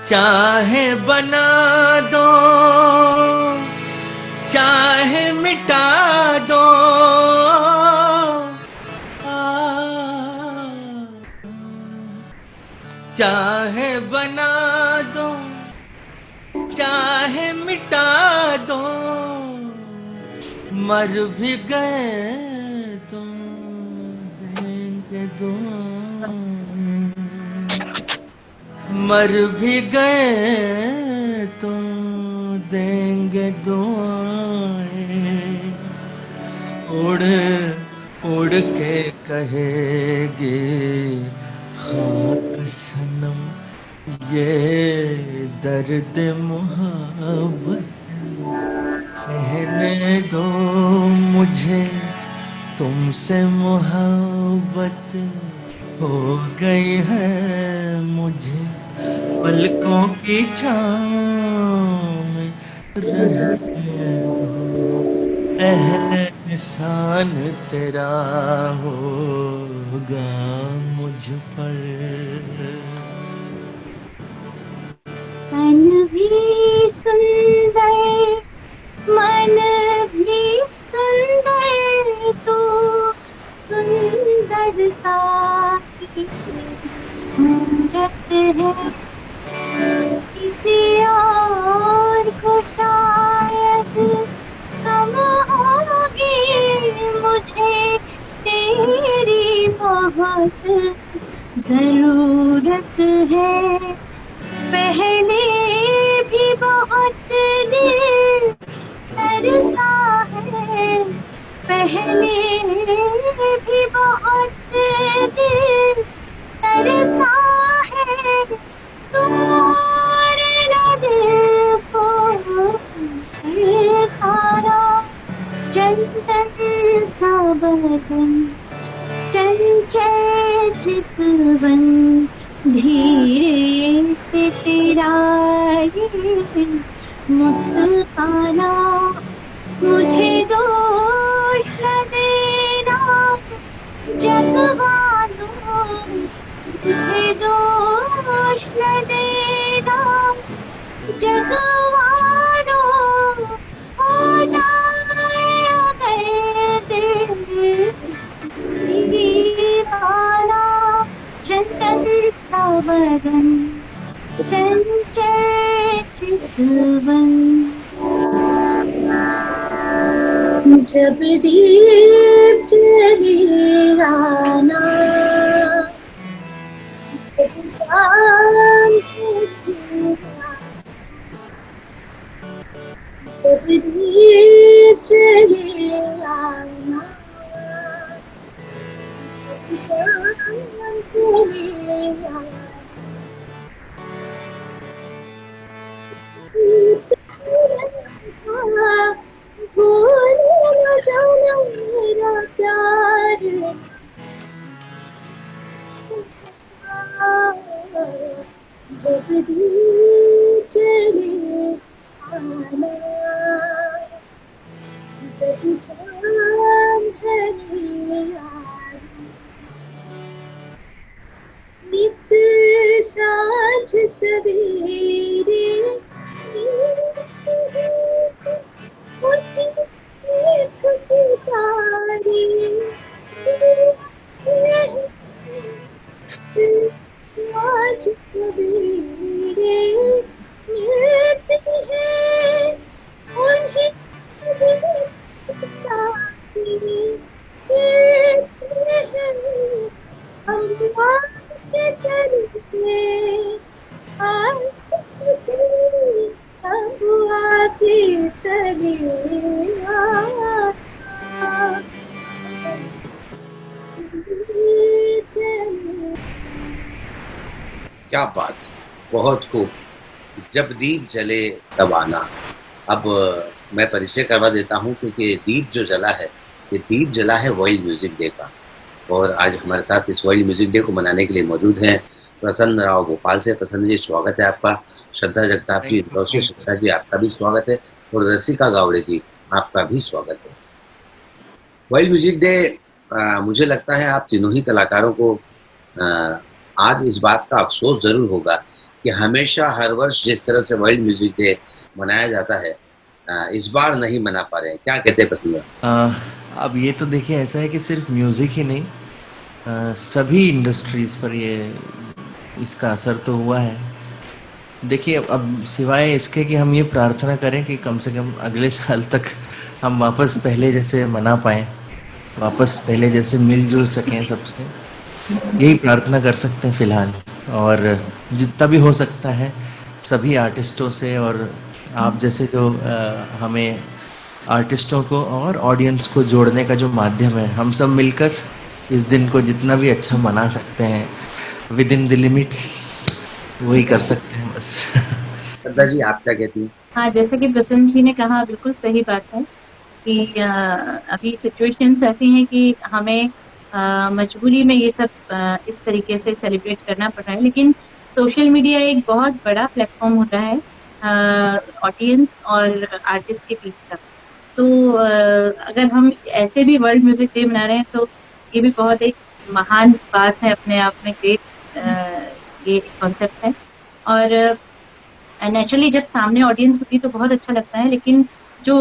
चाहे बना दो चाहे मिटा दो, चाहे बना दो चाहे मिटा दो, मर भी गए तो देंगे दुआएं, मर भी गए तो देंगे दुआएं, उड़ उड़ के कहेगी खाक सनम ये दर्द मोहब्बत, कहने दो मुझे तुमसे मोहब्बत हो गई है मुझे, पलकों की छाँव में रहने दो, एहसान तेरा होगा मुझ पर। तन भी सुंदर मन भी सुंदर, तो सुंदरता की मूरत है। किसी और को शायद कम होगी, मुझे तेरी बहुत जरूरत है। पहले भी बहुत दिल तरसा है, पहले भी बहुत दिल तरसा है, तोड़ना दिल को ये सारा चंदन सा बदन, चंचल चितवन, धीरे से तेरा ये मुस्काना, मुझे दोष न देना जगवानो, मुझे दोष न देना जगवानो, हो जाए अगर दिल दीवाना, चंदन सा बदन, चंचल चितवन। जब दीप जलेगा ना, जब शाम ढलेगा, जब दीप जलेगा ना, जब शाम ढलेगा, भूल न जाना मेरा प्यार, जब दीप जले आना, जब शाम ढले आना, नित साँझ सवेरे साँझ सवेरे मिलते हैं उन्हीं कहते हैं हम के तरीके आज से अबुआ के तले चले। क्या बात, बहुत खूब। जब दीप जले तब आना। अब मैं परिचय करवा देता हूँ, क्योंकि दीप जो जला है, ये दीप जला है वर्ल्ड म्यूजिक डे का। और आज हमारे साथ इस वर्ल्ड म्यूजिक डे को मनाने के लिए मौजूद हैं प्रसन्न राव भोपाल से। प्रसन्न जी, स्वागत है आपका। श्रद्धा जगताप जी, रोशी शिक्षा जी, आपका भी स्वागत है। और रसिका गावड़े जी, आपका भी स्वागत है। वर्ल्ड म्यूजिक डे, मुझे लगता है आप तीनों ही कलाकारों को आज इस बात का अफसोस जरूर होगा कि हमेशा हर वर्ष जिस तरह से वर्ल्ड म्यूजिक डे मनाया जाता है, इस बार नहीं मना पा रहे हैं, क्या कहते हैं प्रसन्न? अ, अब ये तो देखिए ऐसा है कि सिर्फ म्यूज़िक ही नहीं, सभी इंडस्ट्रीज़ पर ये इसका असर तो हुआ है। देखिए अब सिवाय इसके कि हम ये प्रार्थना करें कि कम से कम अगले साल तक हम वापस पहले जैसे मना पाएँ, वापस पहले जैसे मिल-जुल सकें सबसे, यही प्रार्थना कर सकते हैं फ़िलहाल। और जितना भी हो सकता है सभी आर्टिस्टों से और आप जैसे जो हमें आर्टिस्टों को और ऑडियंस को जोड़ने का जो माध्यम है, हम सब मिलकर इस दिन को जितना भी अच्छा मना सकते हैं विद इन द लिमिट्स, वही कर सकते हैं बस। श्रद्धा जी, आप क्या कहती हैं? हाँ, जैसे कि प्रसन्न जी ने कहा, बिल्कुल सही बात है कि अभी सिचुएशंस ऐसी हैं कि हमें मजबूरी में ये सब इस तरीके से सेलिब्रेट करना पड़ रहा है। लेकिन सोशल मीडिया एक बहुत बड़ा प्लेटफॉर्म होता है ऑडियंस और आर्टिस्ट के बीच का। तो अगर हम ऐसे भी वर्ल्ड म्यूजिक डे मना रहे हैं तो ये भी बहुत एक महान बात है, अपने आप में ग्रेट ये कॉन्सेप्ट है। और नेचुरली जब सामने ऑडियंस होती है तो बहुत अच्छा लगता है, लेकिन जो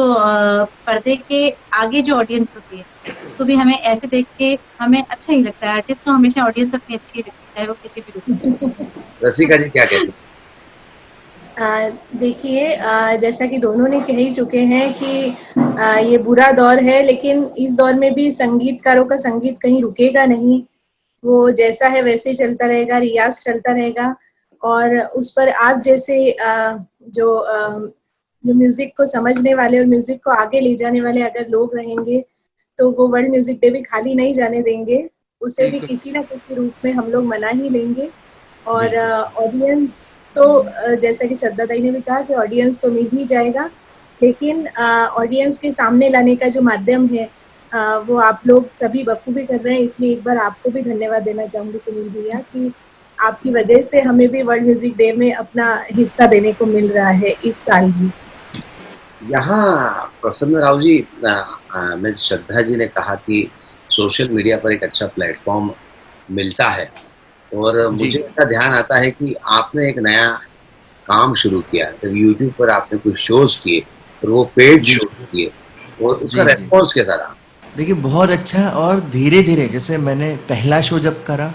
पर्दे के आगे जो ऑडियंस होती है उसको भी हमें ऐसे देख के हमें अच्छा ही लगता है। आर्टिस्ट को हमेशा ऑडियंस अपनी अच्छी लगती है, वो किसी भी रूप में। रसिका जी क्या कहती हैं? देखिए, जैसा कि दोनों ने कह ही चुके हैं कि ये बुरा दौर है, लेकिन इस दौर में भी संगीतकारों का संगीत कहीं रुकेगा नहीं। वो जैसा है वैसे ही चलता रहेगा, रियाज चलता रहेगा। और उस पर आप जैसे जो म्यूजिक को समझने वाले और म्यूजिक को आगे ले जाने वाले अगर लोग रहेंगे तो वो वर्ल्ड म्यूजिक डे भी खाली नहीं जाने देंगे। उसे भी किसी ना किसी रूप में हम लोग मना ही लेंगे। और ऑडियंस तो जैसा कि श्रद्धा दाई ने भी कहा कि ऑडियंस तो मिल ही जाएगा, लेकिन ऑडियंस के सामने लाने का जो माध्यम है वो आप लोग सभी बखूबी कर रहे हैं। इसलिए एक बार आपको भी धन्यवाद देना चाहूंगी सुनील भैया कि आपकी वजह से हमें भी वर्ल्ड म्यूजिक डे में अपना हिस्सा देने को मिल रहा है इस साल भी। यहाँ प्रसन्न राव जी, मैं श्रद्धा जी ने कहा कि सोशल मीडिया पर एक अच्छा प्लेटफॉर्म मिलता है, और मुझे इसका ध्यान आता है कि आपने एक नया काम शुरू किया, जब यूट्यूब पर आपने कुछ शोज किए और वो पेड शो किए, और उसका रेस्पॉन्स कैसा रहा? देखिए बहुत अच्छा, और धीरे धीरे जैसे मैंने पहला शो जब करा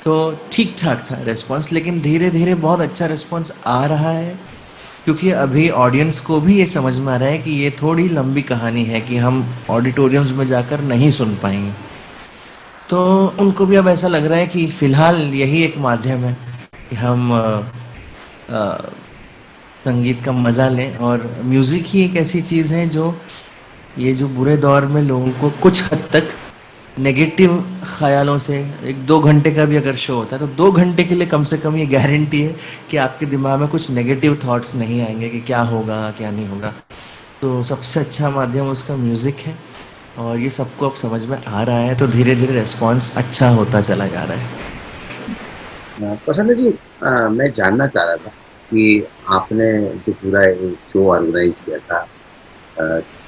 तो ठीक ठाक था रेस्पॉन्स, लेकिन धीरे धीरे बहुत अच्छा रेस्पॉन्स आ रहा है, क्योंकि अभी ऑडियंस को भी ये समझ में आ रहा है कि ये थोड़ी लंबी कहानी है कि हम ऑडिटोरियम्स में जाकर नहीं सुन पाएंगे। तो उनको भी अब ऐसा लग रहा है कि फ़िलहाल यही एक माध्यम है कि हम संगीत का मज़ा लें। और म्यूज़िक ही एक ऐसी चीज़ है जो ये जो बुरे दौर में लोगों को कुछ हद तक नेगेटिव ख्यालों से, 1-2 घंटे का भी अगर शो होता है तो 2 घंटे के लिए कम से कम ये गारंटी है कि आपके दिमाग में कुछ नेगेटिव थॉट्स नहीं आएंगे कि क्या होगा क्या नहीं होगा। तो सबसे अच्छा माध्यम उसका म्यूज़िक है, और ये सबको अब समझ में आ रहा है, तो धीरे धीरे रेस्पॉन्स अच्छा होता चला जा रहा है। प्रसन्न जी, मैं जानना चाह रहा था कि आपने जो पूरा शो ऑर्गेनाइज किया था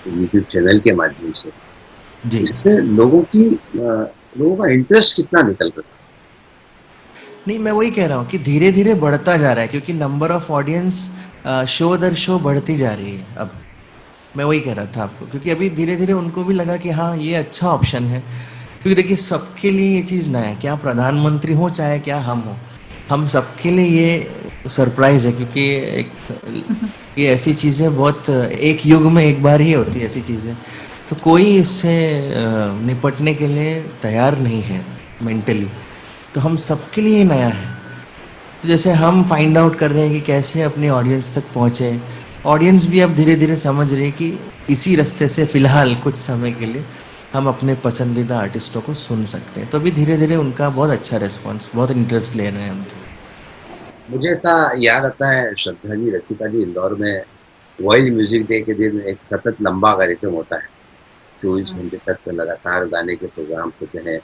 यूट्यूब चैनल के माध्यम से, जी इसमें लोगों का इंटरेस्ट कितना निकल कर सकता? नहीं, मैं वही कह रहा हूँ कि धीरे धीरे बढ़ता जा रहा है, क्योंकि नंबर ऑफ ऑडियंस शो दर शो बढ़ती जा रही है। अब मैं वही कह रहा था आपको, क्योंकि अभी धीरे धीरे उनको भी लगा कि हाँ ये अच्छा ऑप्शन है, क्योंकि देखिए सबके लिए ये चीज़ नया है, क्या प्रधानमंत्री हो चाहे क्या हम सबके लिए ये सरप्राइज है, क्योंकि ये ऐसी चीज़ें बहुत एक युग में एक बार ही होती है ऐसी चीज़ें, तो कोई इससे निपटने के लिए तैयार नहीं है मेंटली, तो हम सबके लिए नया है। तो जैसे हम फाइंड आउट कर रहे हैं कि कैसे अपने ऑडियंस तक पहुँचे, ऑडियंस भी अब धीरे धीरे समझ रही है कि इसी रास्ते से फ़िलहाल कुछ समय के लिए हम अपने पसंदीदा आर्टिस्टों को सुन सकते हैं। तो अभी धीरे धीरे उनका बहुत अच्छा रिस्पॉन्स, बहुत इंटरेस्ट ले रहे हैं हम। मुझे ऐसा याद आता है श्रद्धा जी, रसिका जी, इंदौर में वर्ल्ड म्यूजिक डे के दिन एक सतत लंबा कार्यक्रम होता है, 24 घंटे तक लगातार गाने के प्रोग्राम होते हैं।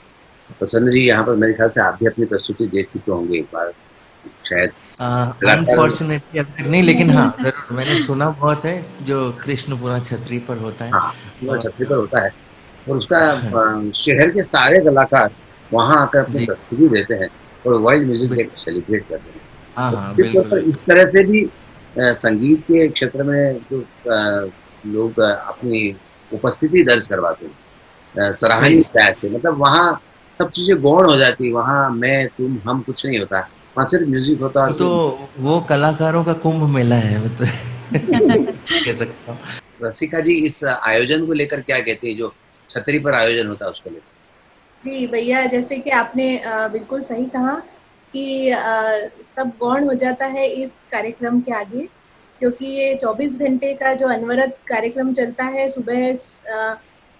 प्रसन्न जी, यहाँ पर मेरे ख्याल से आप भी अपनी प्रस्तुति देख चुके होंगे एक बार शायद। अनफॉर्चुनेटली अब तक नहीं, लेकिन हाँ जरूर मैंने सुना बहुत है, जो कृष्णपुरा छतरी पर होता है। हाँ, छतरी पर होता है, और उसका शहर के सारे कलाकार वहाँ आकर अपनी प्रस्तुति देते हैं और वर्ल्ड म्यूजिक डे सेलिब्रेट करते हैं। हाँ तो हाँ, निश्चित तौर बिल्कुल पर इस बिल्कुल। तरह से भी संगीत के क्षेत्र में जो लोग अपनी उपस्थिति दर्ज करवाते हैं, सही। सराहनीय प्रयास से, मतलब वहाँ सब चीजें गौण हो जाती, वहाँ मैं तुम हम कुछ नहीं होता, वहाँ सिर्फ म्यूजिक होता और वो तो सिर्फ वो कलाकारों का कुंभ मेला है, मतलब कह सकता हूँ। रसिका जी इस आयोजन को लेकर क्या कहते हैं, जो छतरी पर आयोजन होता है उसको लेकर? जी भैया, जैसे कि आपने बिल्कुल सही कहा कि सब गौण हो जाता है इस कार्यक्रम के आगे, क्योंकि ये 24 घंटे का जो अनवरत कार्यक्रम चलता है, सुबह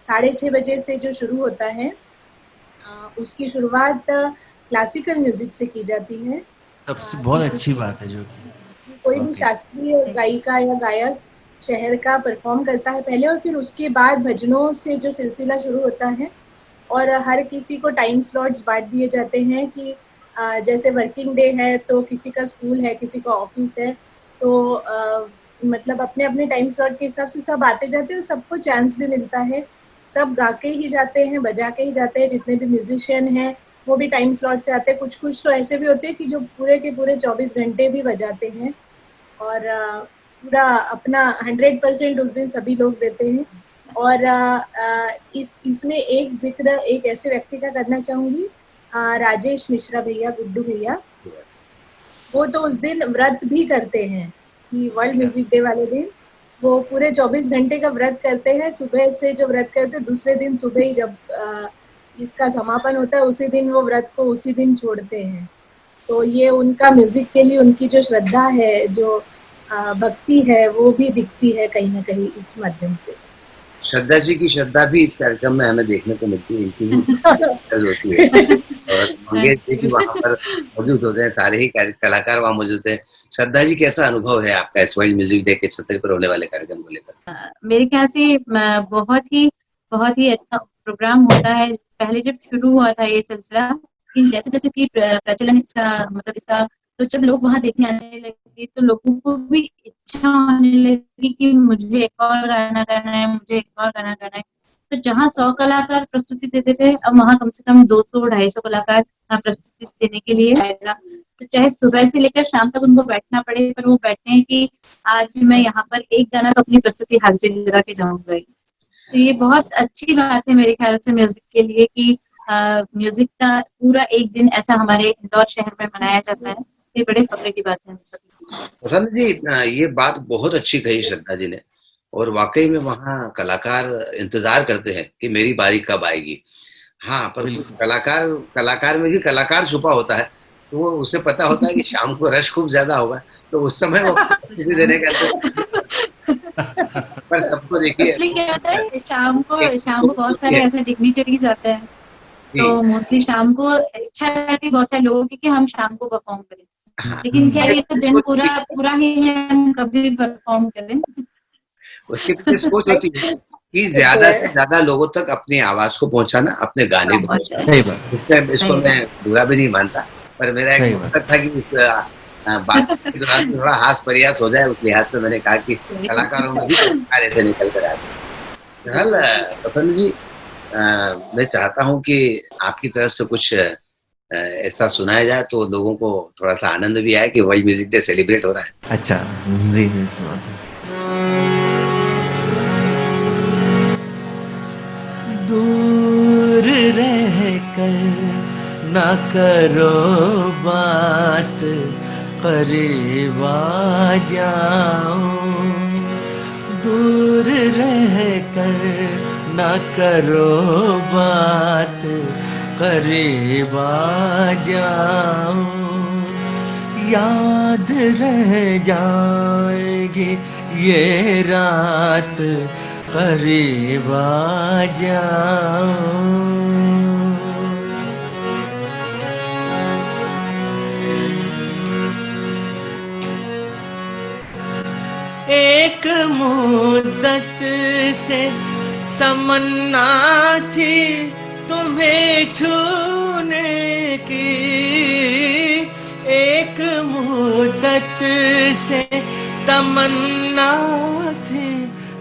6:30 बजे से जो शुरू होता है, उसकी शुरुआत क्लासिकल म्यूजिक से की जाती है। सबसे कि बहुत अच्छी किसी बात है जो कि कि कोई भी वाक़ई। शास्त्रीय गायिका या गायक शहर का परफॉर्म करता है पहले, और फिर उसके बाद भजनों से जो सिलसिला शुरू होता है, और हर किसी को टाइम स्लॉट्स बांट दिए जाते हैं कि जैसे वर्किंग डे है तो किसी का स्कूल है, किसी का ऑफिस है, तो मतलब अपने अपने टाइम स्लॉट के हिसाब से सब आते जाते हैं और सबको चांस भी मिलता है। सब गा के ही जाते हैं, बजा के ही जाते हैं, जितने भी म्यूजिशियन हैं वो भी टाइम स्लॉट से आते हैं। कुछ कुछ तो ऐसे भी होते हैं कि जो पूरे के पूरे 24 घंटे भी बजाते हैं, और पूरा अपना 100% उस दिन सभी लोग देते हैं। और इस इसमें एक जिक्र एक ऐसे व्यक्ति का करना चाहूंगी, राजेश मिश्रा भैया, गुड्डू भैया। वो तो उस दिन व्रत भी करते हैं कि वर्ल्ड क्या म्यूजिक डे वाले दिन वो पूरे 24 घंटे का व्रत करते हैं। सुबह से जो व्रत करते हैं, दूसरे दिन सुबह ही जब इसका समापन होता है, उसी दिन वो व्रत को उसी दिन छोड़ते हैं। तो ये उनका म्यूजिक के लिए उनकी जो श्रद्धा है, जो भक्ति है, वो भी दिखती है कहीं ना कहीं इस माध्यम से। श्रद्धा जी की श्रद्धा भी इस कार्यक्रम में हमें देखने को मिलती है, इनकी भी दर्ज होती है, और मंगेश जी भी वहाँ पर मौजूद होते हैं, सारे ही कलाकार वहाँ मौजूद हैं। श्रद्धा जी, कैसा अनुभव है आपका इस वर्ल्ड म्यूजिक डे के छतरी पर होने वाले कार्यक्रम को लेकर? मेरे ख्याल से बहुत ही अच्छा प्रोग्राम होता है। पहले जब शुरू हुआ था ये सिलसिला, लेकिन जैसे जैसे इसकी प्रचलन इसका मतलब इसका, तो जब लोग वहाँ देखने आने लगे तो लोगों को भी इच्छा होने लगी कि मुझे एक और गाना गाना है, मुझे एक और गाना गाना है। तो जहाँ 100 कलाकार प्रस्तुति देते थे, अब वहाँ कम से कम 200-250 कलाकार प्रस्तुति देने के लिए आएगा। तो चाहे सुबह से लेकर शाम तक उनको बैठना पड़े, पर वो बैठते हैं कि आज मैं यहाँ पर एक गाना तो अपनी प्रस्तुति हाजिरी लगा के जाऊंगा ही। तो ये बहुत अच्छी बात है मेरे ख्याल से म्यूजिक के लिए कि म्यूजिक का पूरा एक दिन ऐसा हमारे इंदौर शहर में मनाया जाता है। ये बड़े फख्र की बात है। प्रसन्न जी, ये बात बहुत अच्छी कही श्रद्धा जी ने, और वाकई में वहाँ कलाकार इंतजार करते हैं कि मेरी बारी कब आएगी। हाँ, पर कुछ बिल्कुल। कलाकार में भी कलाकार छुपा होता है, तो वो उसे पता होता है कि शाम को रश खूब ज्यादा होगा, तो उस समय वो प्रस्तुति देने का पर सबको देखिए मोस्टली क्या होता है, शाम एक को बहुत होती है सारे ऐसे डिग्निटरीज आते हैं। जी। तो मोस्टली शाम को इच्छा रहती है बहुत सारे लोगों की कि हम शाम को परफॉर्म करें, हाँ, लेकिन क्या ये तो उसके दिन पीछे पूरा पूरा ही है, हम कभी भी परफॉर्म करें। उसके पीछे सोच होती है कि होते ज्यादा हैं। से ज्यादा लोगों तक अपनी आवाज को पहुंचाना, अपने गाने को पहुंच पहुंचाना। जाए। सही बात। इसको सही मैं बात। बुरा भी नहीं मानता, पर मेरा एक सही मकसद बात। था कि इस बात के दौरान थोड़ा हास प्रयास हो जाए, उस लिहाज से मैंने कहा कि कलाकारों में भी कलाकार ऐसे निकल कर आते हैं। बहरहाल प्रसन्न जी, मैं चाहता हूँ कि आपकी तरफ से कुछ ऐसा सुनाया जाए तो लोगों को थोड़ा सा आनंद भी आए कि वर्ल्ड म्यूजिक डे सेलिब्रेट हो रहा है। अच्छा, जी, जी, सुनाता हूँ। दूर रह कर ना करो बात, करीब आ जाओ। दूर रह कर ना करो बात, करीब आ जाओ। याद रह जाएगी ये रात, करीब आ जाओ। एक मुद्दत से तमन्ना थी तुम्हें छूने की, एक मुद्दत से तमन्ना थी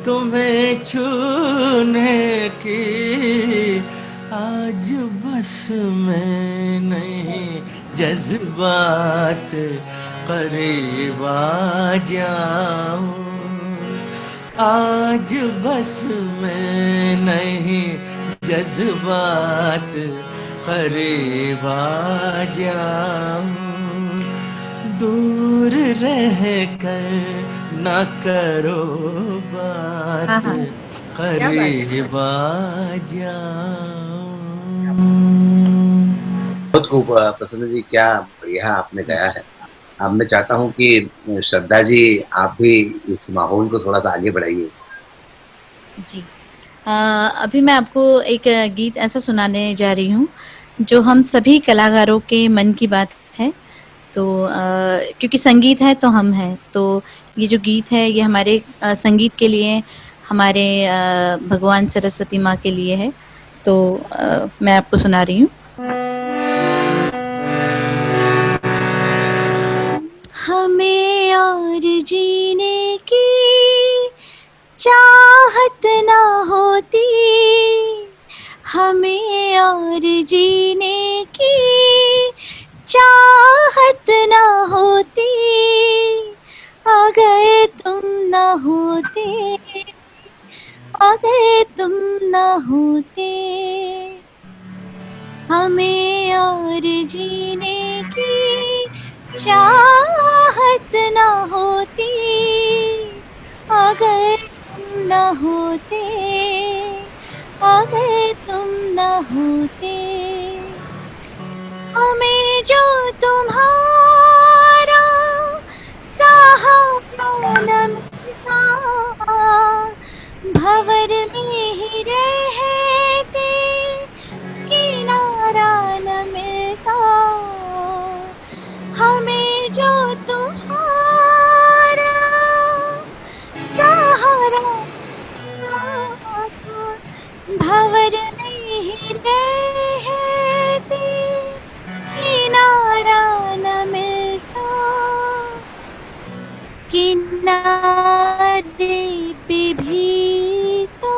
तुम्हें छूने की। आज बस में नहीं जज्बात, करीब आ जाऊं, आज बस में नहीं जज्बात करीब आ जाऊं, दूर रह कर न करो बात हाँ हाँ क्या बात है। करीब आ जाऊं। बहुत खूब प्रसन्न जी, क्या बढ़िया आपने गाया है। अब मैं चाहता हूँ कि श्रद्धा जी आप भी इस माहौल को थोड़ा सा आगे बढ़ाइए। जी। अभी मैं आपको एक गीत ऐसा सुनाने जा रही हूँ जो हम सभी कलाकारों के मन की बात है। तो क्योंकि संगीत है तो हम हैं, तो ये जो गीत है ये हमारे संगीत के लिए, हमारे भगवान सरस्वती माँ के लिए है। तो मैं आपको सुना रही हूँ। हमें और जीने की चाहत ना होती, हमें और जीने की चाहत ना होती, अगर तुम ना होते, अगर तुम ना होते, हमें और जीने की चाहत ना होती, अगर तुम ना होते, अगर तुम ना होते, हमें जो तुम्हारा सहारा न मिलता, भंवर में ही रहते किनारा न मिलता, हमें जो तुम्हारा सहारा भंवर में ही रहते किनारा न मिलता, किनारे पे भी तो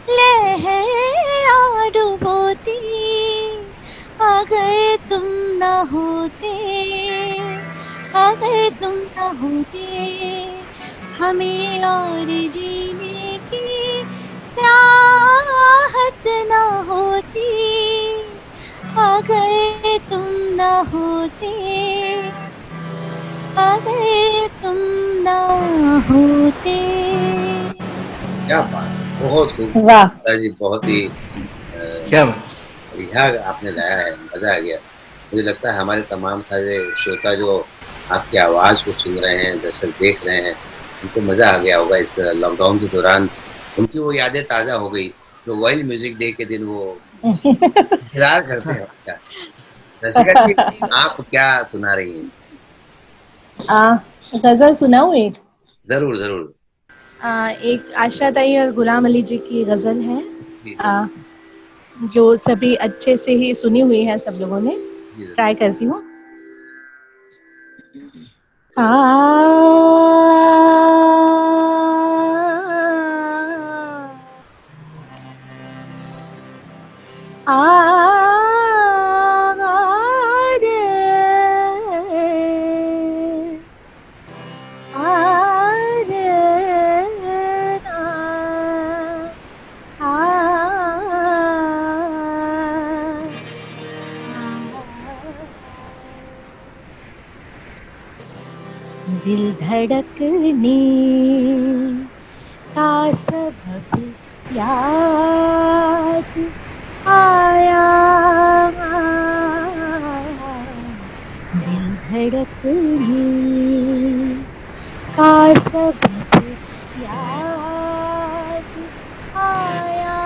लहर डुबोती, अगर तुम ना होते, अगर तुम ना होते, हमें और जीने की चाहत ना होती, अगर तुम ना होते, अगर तुम ना होते। क्या बात, बहुत खूब वाह। श्रद्धा जी, बहुत ही क्या बात। बढ़िया आपने गाया है, मजा आ गया। मुझे लगता है हमारे तमाम सारे श्रोता जो आपकी आवाज़ को सुन रहे हैं, दर्शक देख रहे हैं, उनको मज़ा आ गया होगा इस लॉकडाउन के दौरान। उनकी वो यादें ताज़ा हो गई जो वर्ल्ड म्यूजिक डे के दिन वो इंतजार करते हैं उसका। रसिका जी, आप क्या सुना रही हैं? गजल सुनाऊं एक? जरूर जरूर। एक आशा ताई और गुलाम अली जी की गजल है, जी आ, जो सभी अच्छे से ही सुनी हुई है सब लोगों ने। जी जरूर। ट्राई करती हूँ। दिल धड़कने का सबब याद आया, दिल धड़कने का सबब याद आया,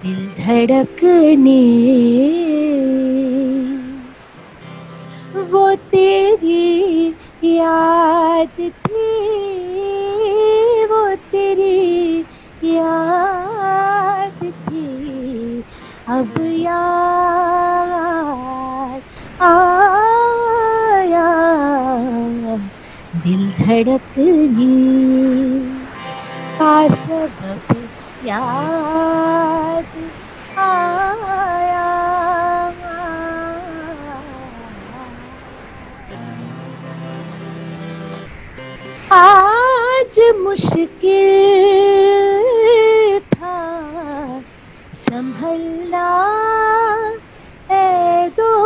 दिल धड़कने वो तेरी याद थी, वो तेरी याद थी, अब याद आया, दिल धड़कने का सबब याद आया, आज मुश्किल था संभलना है दोस्त,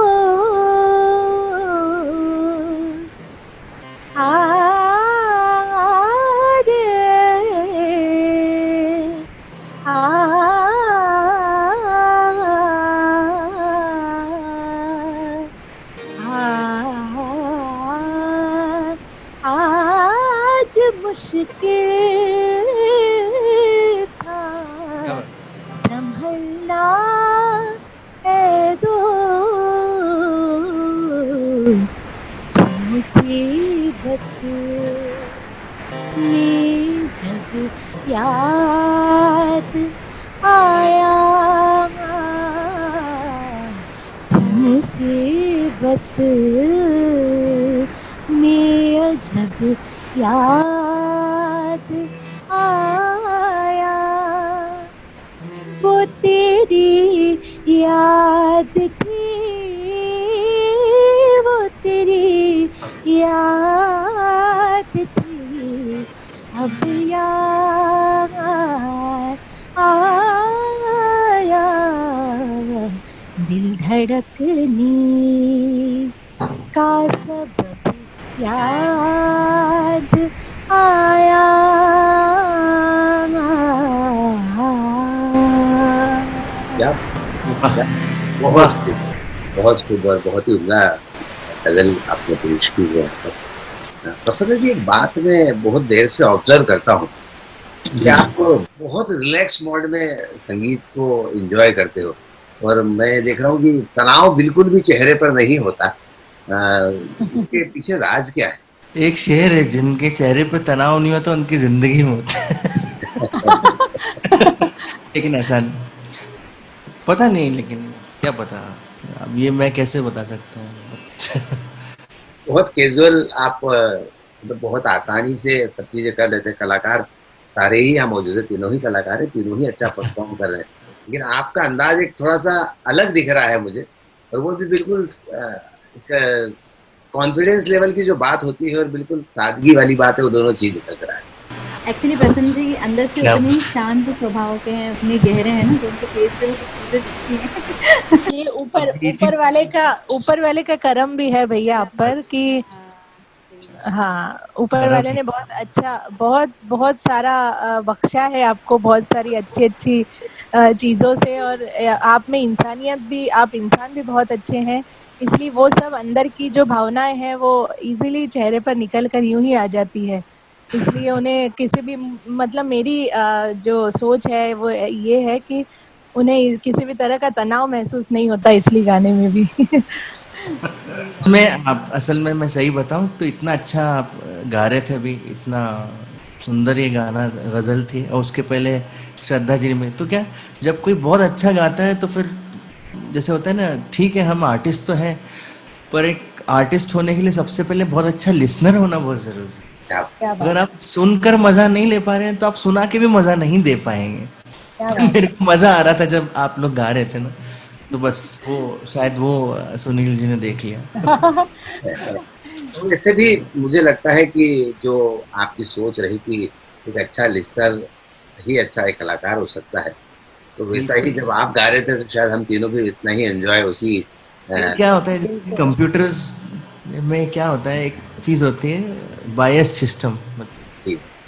आज मुश्किल था संभलना है दोस्त, मुसीबत में जब याद आया तो मुसीबत में जब याद आया, वो तेरी याद थी, वो तेरी याद थी, अब याद आया, दिल धड़कने का सबब याद आया। क्या बहुत बहुत खूब और बहुत ही उम्दा गजल आपने पेश की है। पसंद है कि एक बात मैं बहुत देर से ऑब्जर्व करता हूँ कि आप बहुत रिलैक्स मोड में संगीत को एंजॉय करते हो, और मैं देख रहा हूँ कि तनाव बिल्कुल भी चेहरे पर नहीं होता। इसके पीछे राज क्या है? एक शेर है, जिनके चेहरे पे तनाव नहीं होता उनकी जिंदगी में होता है। लेकिन ऐसा नहीं, पता नहीं, लेकिन क्या पता, अब ये मैं कैसे बता सकता हूँ। बहुत कैजुअल आप मतलब बहुत आसानी से सब चीजें कर लेते हैं। कलाकार सारे ही यहाँ मौजूद है, तीनों ही कलाकार है, तीनों ही अच्छा परफॉर्म कर रहे हैं, लेकिन आपका अंदाज एक थोड़ा सा अलग दिख रहा है मुझे, और वो भी बिल्कुल कॉन्फिडेंस लेवल की जो बात होती है और बिल्कुल सादगी वाली बात है, वो दोनों चीज निकल रहा है। एक्चुअली प्रसन्न जी अंदर से क्या? उतने ही शांत स्वभाव के हैं, उतने गहरे हैं ना, तो उनके फेस पे वो चीजें दिखती हैं। ये ऊपर वाले का करम भी है भैया आप पर कि हाँ, ऊपर वाले ने बहुत अच्छा, बहुत सारा बख्शा है आपको, बहुत सारी अच्छी चीज़ों से, और आप में इंसानियत भी, आप इंसान भी बहुत अच्छे हैं, इसलिए वो सब अंदर की जो भावनाएं हैं वो इजीली चेहरे पर निकल कर यूं ही आ जाती है। इसलिए उन्हें किसी भी मतलब मेरी जो सोच है वो ये है कि उन्हें किसी भी तरह का तनाव महसूस नहीं होता इसलिए गाने में भी। आप असल में मैं सही बताऊं तो इतना अच्छा आप गा रहे थे अभी, इतना सुंदर ये गाना गज़ल थी, और उसके पहले श्रद्धा जी में, तो क्या जब कोई बहुत अच्छा गाता है तो फिर जैसे होता है ना, ठीक है हम आर्टिस्ट तो हैं, पर एक आर्टिस्ट होने के लिए सबसे पहले बहुत अच्छा लिसनर होना बहुत ज़रूरी है। क्या बात, अगर आप सुनकर मज़ा नहीं ले पा रहे हैं तो आप सुना के भी मज़ा नहीं दे पाएंगे। क्या तो बात। मेरे को मज़ा आ रहा था जब आप लोग गा रहे थे ना, तो बस वो शायद वो सुनील जी ने देख लिया। तो वैसे भी मुझे लगता है कि जो आपकी सोच रही कि एक अच्छा लिस्टर ही अच्छा एक कलाकार हो सकता है, तो वैसा ही जब आप गा रहे थे तो शायद हम तीनों भी इतना ही एंजॉय उसी क्या होता है कंप्यूटर्स में, क्या होता है, एक चीज़ होती है BIOS system,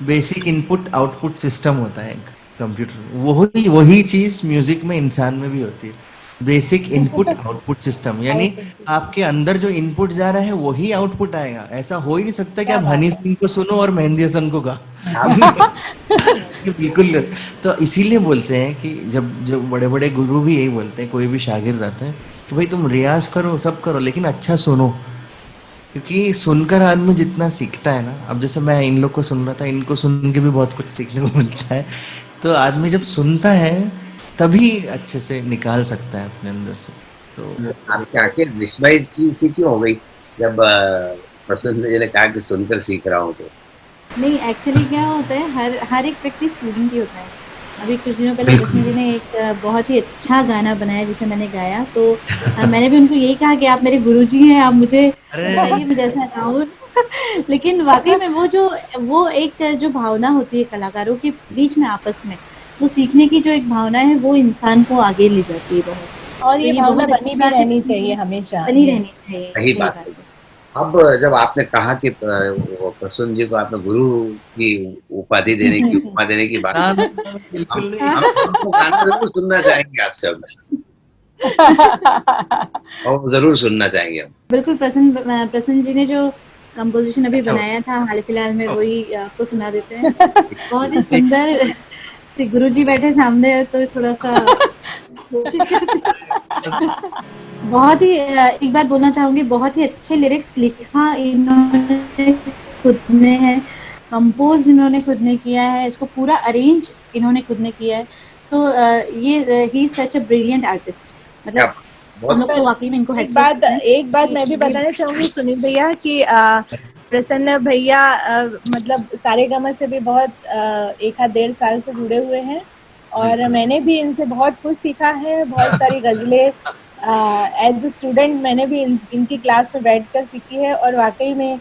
basic input output system होता है कंप्यूटर, वही चीज़ म्यूजिक में, इंसान में भी होती है, बेसिक इनपुट आउटपुट सिस्टम, यानी आपके अंदर जो इनपुट जा रहा है वही आउटपुट आएगा। ऐसा हो ही नहीं सकता कि आप हनी सिंह को सुनो और मेहंदी हसन को गा। बिल्कुल। तो इसीलिए बोलते हैं कि जब बड़े बड़े गुरु भी यही बोलते हैं, कोई भी शागिर्द आता है कि भाई तुम रियाज करो, सब करो, लेकिन अच्छा सुनो, क्योंकि सुनकर आदमी जितना सीखता है ना, अब जैसे मैं इन लोग को सुन रहा था, इनको सुन के भी बहुत कुछ सीखने को मिलता है, तो आदमी जब सुनता है तभी अच्छे से निकाल सकता है अपने अंदर से। तो आपकी आंखें विस्मय की सी क्यों हो गई जब प्रसन्न जी ने कहा कि सुनकर सीख रहा हूँ? तो नहीं, एक्चुअली क्या होता है, हर एक व्यक्ति स्टूडेंट ही होता है। अभी कुछ दिनों पहले प्रसन्न जी ने एक बहुत ही अच्छा गाना बनाया जिसे मैंने गाया, तो मैंने भी उनको यही कहा कि आप मेरे गुरुजी हैं, आप मुझे बताइए मैं जैसा गाऊं। लेकिन वाकई में वो एक जो भावना होती है कलाकारों के बीच में आपस में, वो सीखने की जो एक भावना है वो इंसान को आगे ले जाती है बहुत। और तो ये ये भावना बहुत बनी अच्छी भी बात है रहनी प्रसन्न चाहिए जी, हमेशा। बनी यस, रहनी चाहिए, सही सही बात बात है। है। अब जब आपने कहा कि वो प्रसून जी को आपने गुरु की उपाधि देने की, उपमा देने की बात ना की, ना ना, हम बिल्कुल नहीं। हम वो गाना जरूर सुनना चाहेंगे आपसे अब, और जरूर सुनना चाहेंगे हम। बिल्कुल प्रसन्न जी ने जो कंपोजिशन अभी अच्छा बनाया था हाल फिलहाल में, अच्छा, वही आपको सुना देते हैं। बहुत ही सुंदर से गुरु जी बैठे सामने तो थोड़ा सा कोशिश करती हूँ। बहुत ही एक बात बोलना चाहूंगी, बहुत ही अच्छे लिरिक्स लिखा इन्होंने खुद ने है, कंपोज इन्होंने खुद ने किया है, इसको पूरा अरेंज इन्होंने खुद ने किया है। तो ये he is such a brilliant artist, क्या मतलब हम बहुत लोग तो वाकई में इनको एक हेड्स ऑफ बात देते हैं एक बात मैं भी कि ये बताना चाहूंगी सुनील भैया कि प्रसन्न भैया मतलब सारेगामा से भी बहुत एक आध 1.5 साल से जुड़े हुए हैं, और बिल्कुल मैंने भी इनसे बहुत कुछ सीखा है। बहुत सारी गजलें एज ए स्टूडेंट मैंने भी इनकी क्लास में बैठकर सीखी है। और वाकई में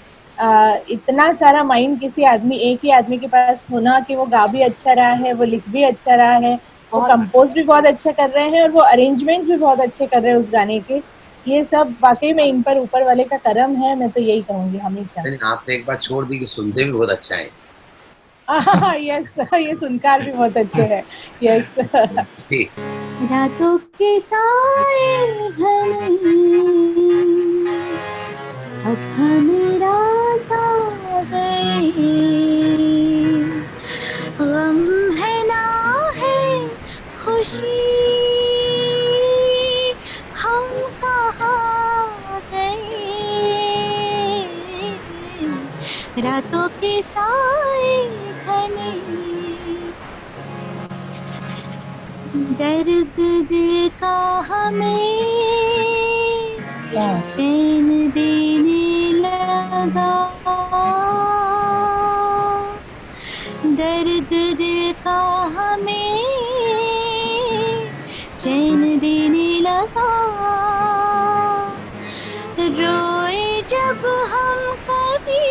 इतना सारा माइंड किसी आदमी, एक ही आदमी के पास होना कि वो गा भी अच्छा रहा है, वो लिख भी अच्छा रहा है, वो बहुत कंपोज भी बहुत अच्छा कर रहे हैं, और वो अरेंजमेंट्स भी बहुत अच्छे कर रहे हैं उस गाने के। ये सब वाकई में इन पर ऊपर वाले का करम है, मैं तो यही कहूंगी हमेशा। लेकिन आपने एक बात छोड़ दी कि सुनते भी बहुत अच्छा है। यस, ये सुनकार भी बहुत अच्छे हैं। यस। जी। रातों के साए घने अब हमें रास आ गए, गम है ना है खुशी, हम कहाँ गए, रातों के साए घने, दर्द दिल का हमें चैन देने लगा, दर्द दिल का हमें चैन देने लगा, रोए जब हम कभी,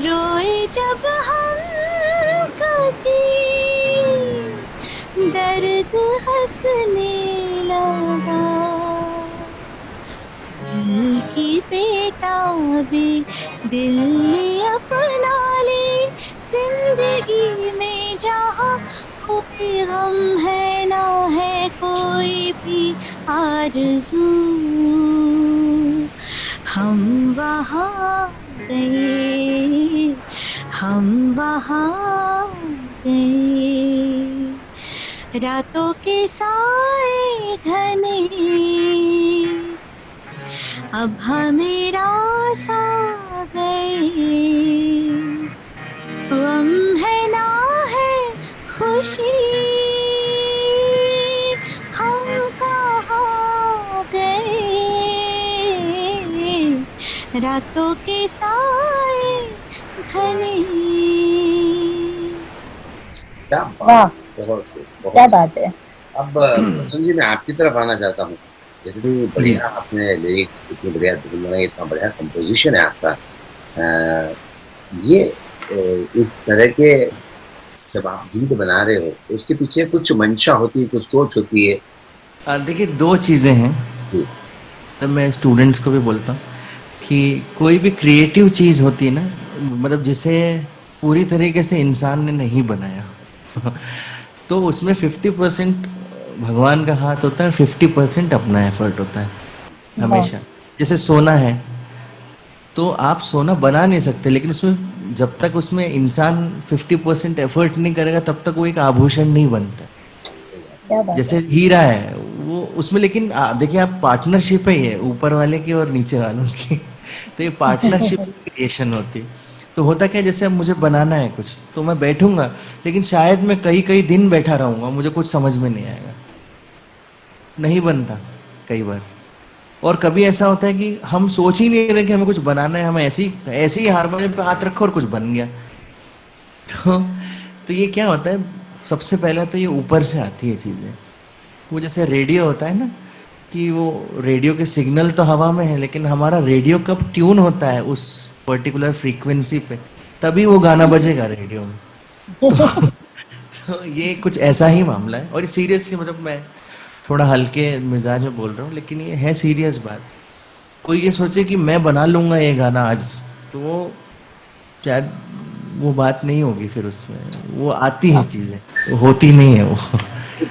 रोए जब हम कभी, दर्द हंसने लगा, दिल की बेताबी दिल ने अपना ली, जिंदगी में जहाँ कोई गम है ना है कोई भी आरज़ू, हम वहाँ गए, हम वहाँ गए, रातों के साए घने अब हमें रास आ गए, गम है ना है खुशी, हम कहाँ गए, रातों के साए घने। क्या वाह, बात, बहुत खूब, क्या बहुत। बात है। अब प्रसून जी मैं आपकी तरफ आना चाहता हूँ। इतनी जी। बढ़िया आपने लिरिक्स, इतनी बढ़िया धुन बनाई, इतना बढ़िया कंपोजिशन है आपका। ये इस तरह के जब आप गीत बना रहे हो तो उसके पीछे कुछ मंशा होती है, कुछ सोच होती है। देखिए दो चीज़ें हैं, जी। तो मैं स्टूडेंट्स को भी बोलता हूँ कि कोई भी क्रिएटिव चीज़ होती है ना, मतलब जिसे पूरी तरीके से इंसान ने नहीं बनाया तो उसमें 50% भगवान का हाथ होता है, 50% अपना एफर्ट होता है वाह, हमेशा। जैसे सोना है, तो आप सोना बना नहीं सकते, लेकिन उसमें जब तक उसमें इंसान 50% एफर्ट नहीं करेगा तब तक वो एक आभूषण नहीं बनता। क्या बात जैसे है। हीरा है वो उसमें, लेकिन देखिए आप पार्टनरशिप है, ये ऊपर वाले की और नीचे वालों की तो ये पार्टनरशिप क्रिएशन होती है। तो होता क्या है, जैसे अब मुझे बनाना है कुछ तो मैं बैठूंगा, लेकिन शायद मैं कई कई दिन बैठा रहूंगा, मुझे कुछ समझ में नहीं आएगा, नहीं बनता कई बार। और कभी ऐसा होता है कि हम सोच ही नहीं रहे कि हमें कुछ बनाना है, हम ऐसे ही हारमोनियम पे हाथ रखो और कुछ बन गया। तो तो ये क्या होता है, सबसे पहले तो ये ऊपर से आती है चीजें। वो जैसे रेडियो होता है ना, कि वो रेडियो के सिग्नल तो हवा में है, लेकिन हमारा रेडियो कब ट्यून होता है उस पर्टिकुलर फ्रीक्वेंसी पे, तभी वो गाना बजेगा रेडियो में। तो, तो ये कुछ ऐसा ही मामला है। और सीरियसली मतलब मैं थोड़ा हल्के मिजाज में बोल रहा हूँ, लेकिन ये है सीरियस बात। कोई ये सोचे कि मैं बना लूंगा ये गाना आज, तो वो शायद वो बात नहीं होगी। फिर उसमें वो आती है चीजें, वो होती नहीं है वो।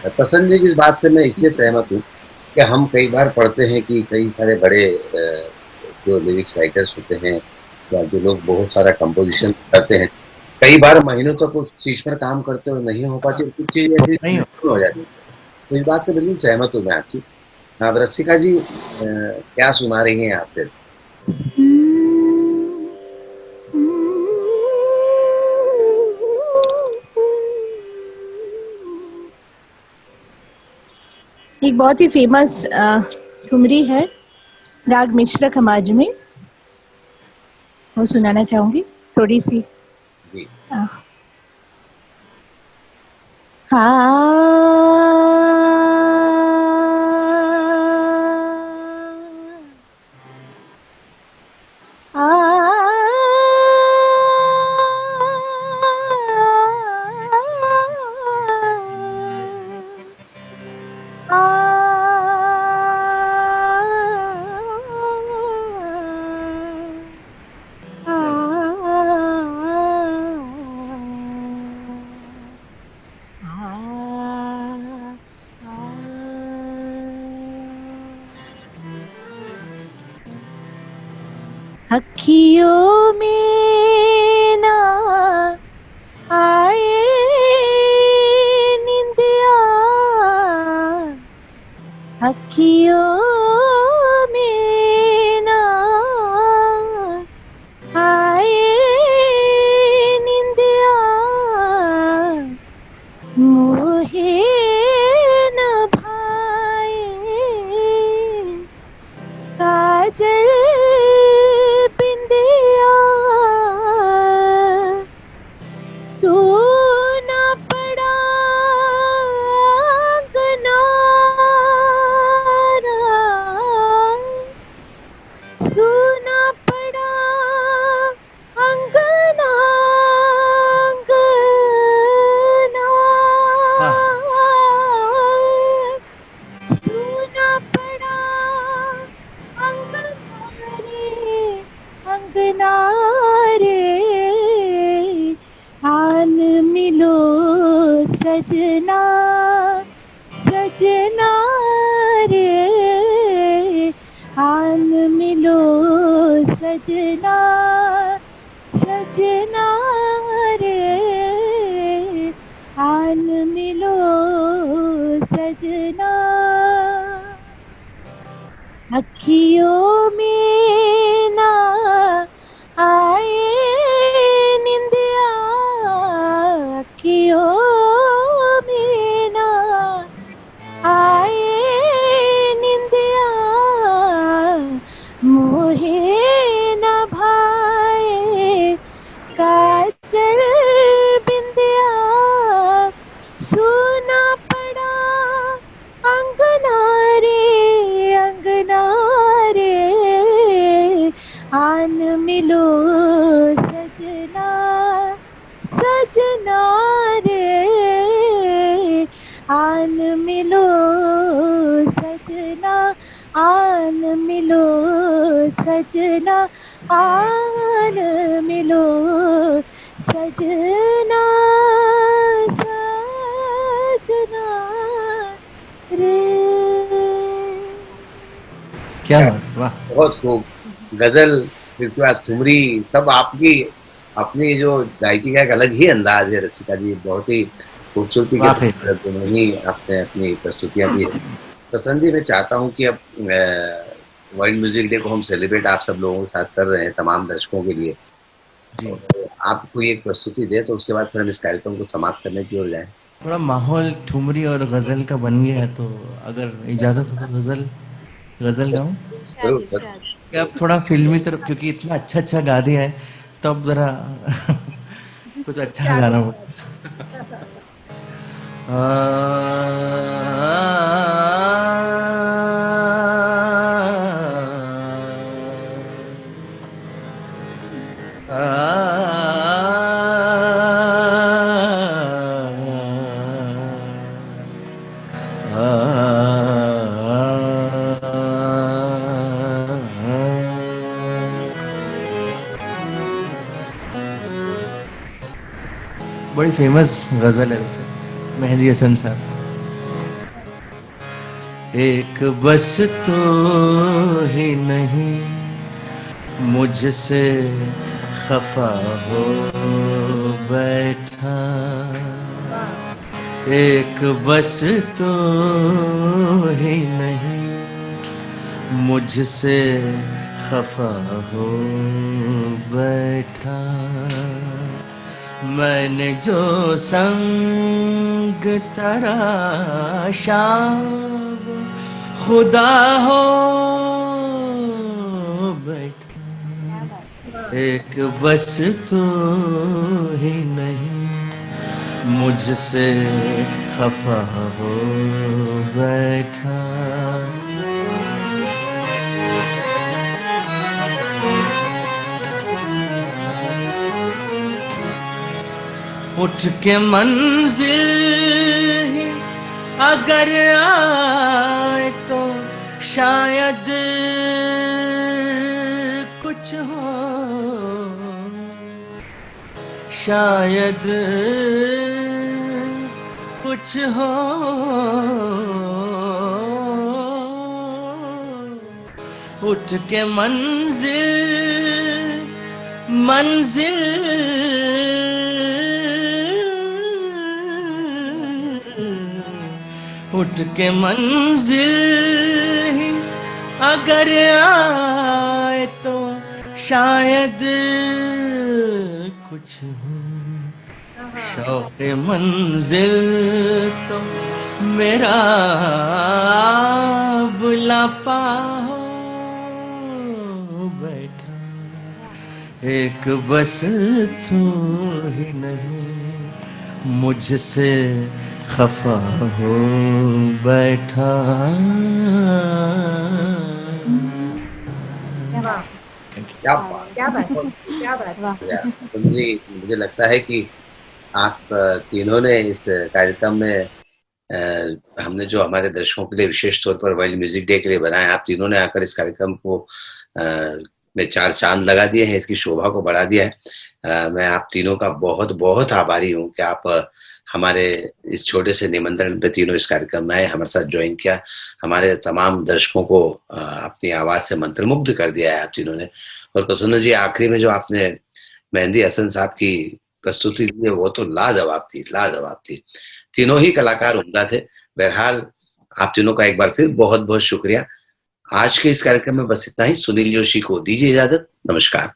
प्रसन्न जी की इस बात से मैं इसलिए सहमत हूँ कि हम कई बार पढ़ते हैं कि कई सारे बड़े जो लिरिक्स राइटर्स होते हैं या जो लोग बहुत सारा कंपोजिशन करते हैं, कई बार महीनों तक उस चीज पर काम करते हुए नहीं हो पाती, कुछ चीज ऐसी नहीं हो। हो जाती है। तो इस बात से बिल्कुल सहमत हूँ मैं आपकी। अब रसिका जी क्या सुना रही हैं आप फिर? एक बहुत ही फेमस ठुमरी है राग मिश्र खमाज में, वो सुनाना चाहूंगी थोड़ी सी। जी। अखियों में ना आए निंदिया, अखियों में ना आए निंदिया, मोहे न भाए काजल बिंदिया, सोना पड़ा गनारा, सोना पड़ा अंगना अंगना, सोना पड़ा अंगना रे अंगना रे, आन मिलो सजना सजना रे, आन मिलो सजना सजना रे, आन मिलो सजना। अखियों में ना आए निंदिया, अखियों में ना आए निंदिया, मोहे न भाए काजल बिंदिया, सोना पड़ा अंगना रे अंगना रे, आन मिलो सजना सजना रे, आन मिलो सजना, आन मिलो सजना, आन मिलो सजना सजना रे। क्या बात है, वाह। बहुत खूब। गजल, इसके बाद ठुमरी, सब आपकी अपनी जो गायकी का एक अलग ही अंदाज है रसिका जी, बहुत ही खूबसूरती के वाकई। साथ दोनों ही आपने अपनी प्रस्तुतियां दी है। प्रसन्न जी, मैं चाहता हूँ कि अब वर्ल्ड म्यूजिक डे को हम सेलिब्रेट आप सब लोगों के साथ कर रहे हैं, तमाम दर्शकों के लिए। जी। और आप कोई एक प्रस्तुति दे तो उसके बाद फिर हम इस कार्यक्रम को समाप्त करने की ओर जाएं। थोड़ा माहौल ठुमरी और गजल का बन गया है, तो अगर इजाजत हो तो गजल गजल गाऊं। इरशाद जरूर। इरशाद। कि अब थोड़ा फिल्मी तरफ, क्योंकि इतना अच्छा अच्छा गा दिया है, तो अब जरा कुछ अच्छा इरशाद गाना हो। इरशाद। आ, बड़ी फेमस गजल है उसे, मेहंदी हसन साहब। एक बस तो ही नहीं मुझसे खफा हो बैठा, एक बस तो ही नहीं मुझसे खफा हो बैठा, मैंने जो संग तराशा खुदा हो बैठा, एक बस तो ही नहीं मुझसे खफा हो बैठा। उठ के मंजिल ही अगर आए तो शायद कुछ हो, शायद कुछ हो, उठ के मंजिल मंजिल उठ के मंजिल ही अगर आए तो शायद कुछ हो, शौक़ मंजिल तो मेरा बुलापा हो बैठा, एक बस तू ही नहीं मुझसे खफा हो बैठा। क्या बात, क्या बात, क्या बात। जी, मुझे लगता है कि आप तीनों ने इस कार्यक्रम में हमने जो हमारे दर्शकों के लिए विशेष तौर पर वर्ल्ड म्यूजिक डे के लिए बनाया, आप तीनों ने आकर इस कार्यक्रम को में 4 चांद लगा दिए हैं, इसकी शोभा को बढ़ा दिया है। मैं आप तीनों का बहुत बहुत आभारी हूँ कि आप हमारे इस छोटे से निमंत्रण पे तीनों इस कार्यक्रम में आए, हमारे साथ ज्वाइन किया, हमारे तमाम दर्शकों को अपनी आवाज़ से मंत्रमुग्ध कर दिया है आप तीनों ने। और प्रसन्न जी, आखिरी में जो आपने मेहंदी हसन साहब की प्रस्तुति दी है वो तो लाजवाब थी, लाजवाब थी। तीनों ही कलाकार उम्दा थे। बहरहाल आप तीनों का एक बार फिर बहुत बहुत शुक्रिया। आज के इस कार्यक्रम में बस इतना ही। सुनील जोशी को दीजिए इजाजत। नमस्कार।